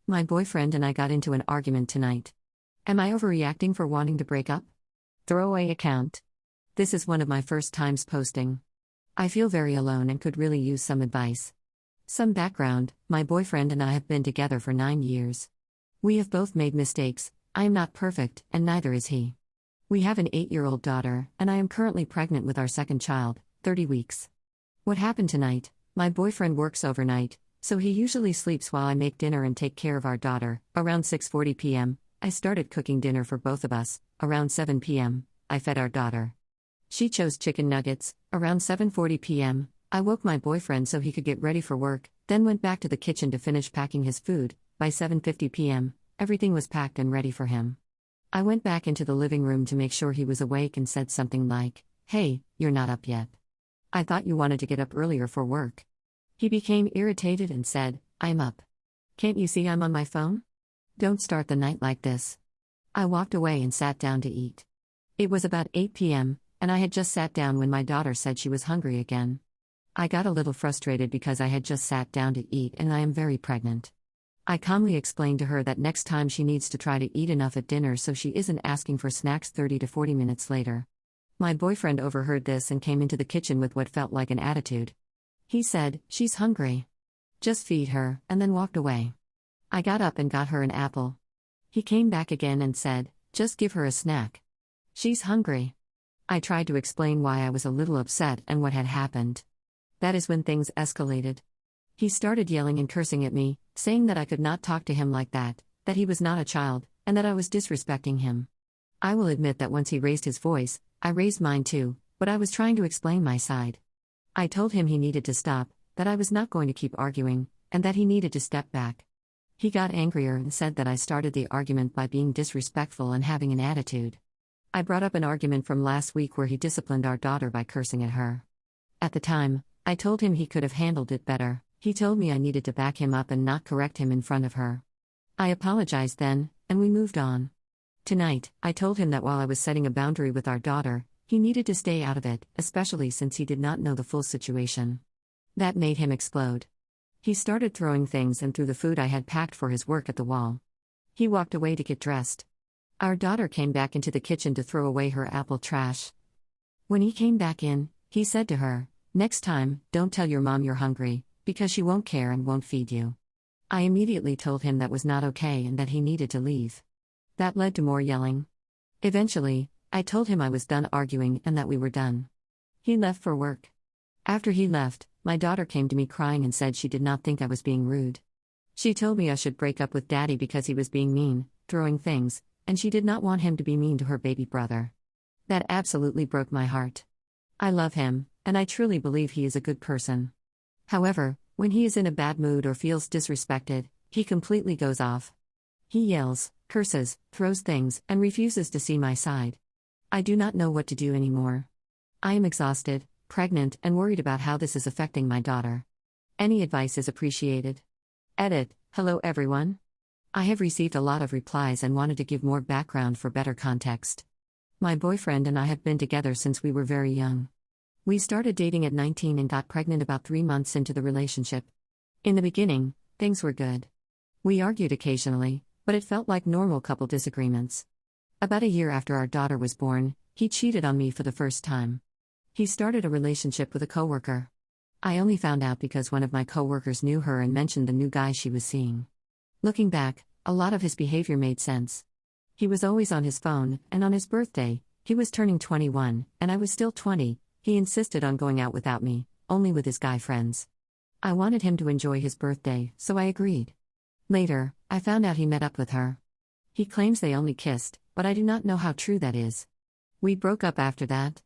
My boyfriend and I got into an argument tonight. Am I overreacting for wanting to break up? Throwaway account. This is one of my first times posting. I feel very alone and could really use some advice. Some background: my boyfriend and I have been together for 9 years. We have both made mistakes. I am not perfect, and neither is he. We have an 8-year-old daughter, and I am currently pregnant with our second child, 30 weeks. What happened tonight? My boyfriend works overnight, so he usually sleeps while I make dinner and take care of our daughter. Around 6:40 p.m., I started cooking dinner for both of us. Around 7 p.m., I fed our daughter. She chose chicken nuggets. Around 7:40 p.m., I woke my boyfriend so he could get ready for work, then went back to the kitchen to finish packing his food. By 7:50 p.m., everything was packed and ready for him. I went back into the living room to make sure he was awake and said something like, "Hey, you're not up yet. I thought you wanted to get up earlier for work." He became irritated and said, "I'm up. Can't you see I'm on my phone? Don't start the night like this." I walked away and sat down to eat. It was about 8 p.m., and I had just sat down when my daughter said she was hungry again. I got a little frustrated because I had just sat down to eat and I am very pregnant. I calmly explained to her that next time she needs to try to eat enough at dinner so she isn't asking for snacks 30 to 40 minutes later. My boyfriend overheard this and came into the kitchen with what felt like an attitude. He said, "She's hungry. Just feed her," and then walked away. I got up and got her an apple. He came back again and said, "Just give her a snack. She's hungry." I tried to explain why I was a little upset and what had happened. That is when things escalated. He started yelling and cursing at me, saying that I could not talk to him like that he was not a child, and that I was disrespecting him. I will admit that once he raised his voice, I raised mine too, but I was trying to explain my side. I told him he needed to stop, that I was not going to keep arguing, and that he needed to step back. He got angrier and said that I started the argument by being disrespectful and having an attitude. I brought up an argument from last week where he disciplined our daughter by cursing at her. At the time, I told him he could have handled it better. He told me I needed to back him up and not correct him in front of her. I apologized then, and we moved on. Tonight, I told him that while I was setting a boundary with our daughter, he needed to stay out of it, especially since he did not know the full situation. That made him explode. He started throwing things and threw the food I had packed for his work at the wall. He walked away to get dressed. Our daughter came back into the kitchen to throw away her apple trash. When he came back in, he said to her, "Next time, don't tell your mom you're hungry, because she won't care and won't feed you." I immediately told him that was not okay and that he needed to leave. That led to more yelling. Eventually, I told him I was done arguing and that we were done. He left for work. After he left, my daughter came to me crying and said she did not think I was being rude. She told me I should break up with Daddy because he was being mean, throwing things, and she did not want him to be mean to her baby brother. That absolutely broke my heart. I love him, and I truly believe he is a good person. However, when he is in a bad mood or feels disrespected, he completely goes off. He yells, curses, throws things, and refuses to see my side. I do not know what to do anymore. I am exhausted, pregnant, and worried about how this is affecting my daughter. Any advice is appreciated. Edit. Hello everyone. I have received a lot of replies and wanted to give more background for better context. My boyfriend and I have been together since we were very young. We started dating at 19 and got pregnant about 3 months into the relationship. In the beginning, things were good. We argued occasionally, but it felt like normal couple disagreements. About a year after our daughter was born, he cheated on me for the first time. He started a relationship with a coworker. I only found out because one of my coworkers knew her and mentioned the new guy she was seeing. Looking back, a lot of his behavior made sense. He was always on his phone, and on his birthday, he was turning 21, and I was still 20, he insisted on going out without me, only with his guy friends. I wanted him to enjoy his birthday, so I agreed. Later, I found out he met up with her. He claims they only kissed, but I do not know how true that is. We broke up after that.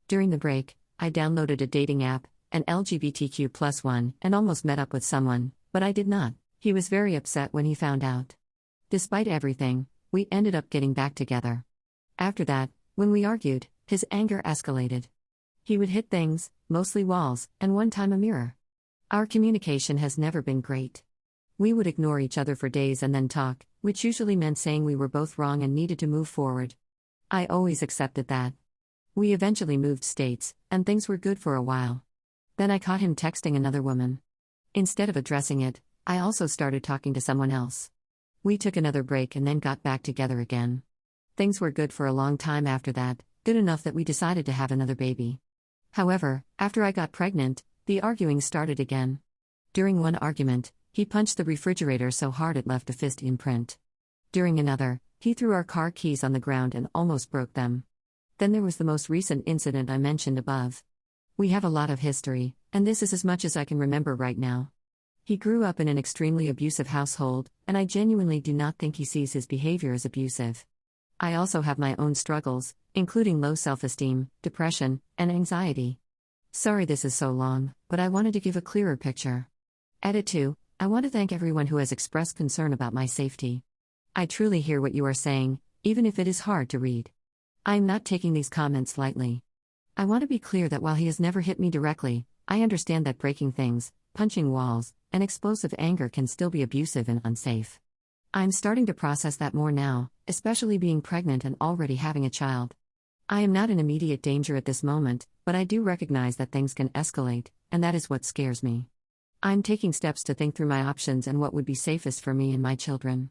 During the break, I downloaded a dating app, an LGBTQ+ one, and almost met up with someone, but I did not. He was very upset when he found out. Despite everything, we ended up getting back together. After that, when we argued, his anger escalated. He would hit things, mostly walls, and one time a mirror. Our communication has never been great. We would ignore each other for days and then talk, which usually meant saying we were both wrong and needed to move forward. I always accepted that. We eventually moved states, and things were good for a while. Then I caught him texting another woman. Instead of addressing it, I also started talking to someone else. We took another break and then got back together again. Things were good for a long time after that, good enough that we decided to have another baby. However, after I got pregnant, the arguing started again. During one argument, he punched the refrigerator so hard it left a fist imprint. During another, he threw our car keys on the ground and almost broke them. Then there was the most recent incident I mentioned above. We have a lot of history, and this is as much as I can remember right now. He grew up in an extremely abusive household, and I genuinely do not think he sees his behavior as abusive. I also have my own struggles, including low self-esteem, depression, and anxiety. Sorry this is so long, but I wanted to give a clearer picture. Edit 2. I want to thank everyone who has expressed concern about my safety. I truly hear what you are saying, even if it is hard to read. I am not taking these comments lightly. I want to be clear that while he has never hit me directly, I understand that breaking things, punching walls, and explosive anger can still be abusive and unsafe. I'm starting to process that more now, especially being pregnant and already having a child. I am not in immediate danger at this moment, but I do recognize that things can escalate, and that is what scares me. I'm taking steps to think through my options and what would be safest for me and my children.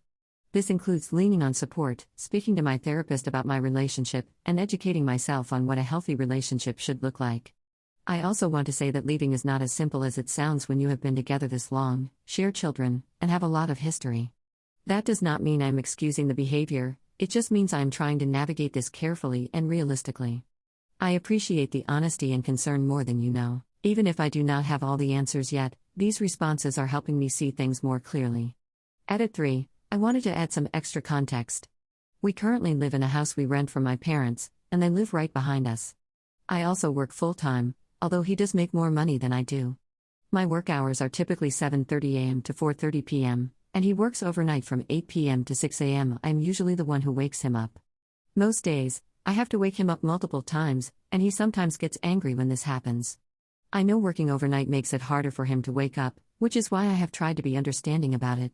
This includes leaning on support, speaking to my therapist about my relationship, and educating myself on what a healthy relationship should look like. I also want to say that leaving is not as simple as it sounds when you have been together this long, share children, and have a lot of history. That does not mean I'm excusing the behavior, it just means I am trying to navigate this carefully and realistically. I appreciate the honesty and concern more than you know. Even if I do not have all the answers yet, these responses are helping me see things more clearly. Edit 3. I wanted to add some extra context. We currently live in a house we rent from my parents, and they live right behind us. I also work full-time, although he does make more money than I do. My work hours are typically 7:30 a.m. to 4:30 p.m., and he works overnight from 8 p.m. to 6 a.m. I am usually the one who wakes him up. Most days, I have to wake him up multiple times, and he sometimes gets angry when this happens. I know working overnight makes it harder for him to wake up, which is why I have tried to be understanding about it.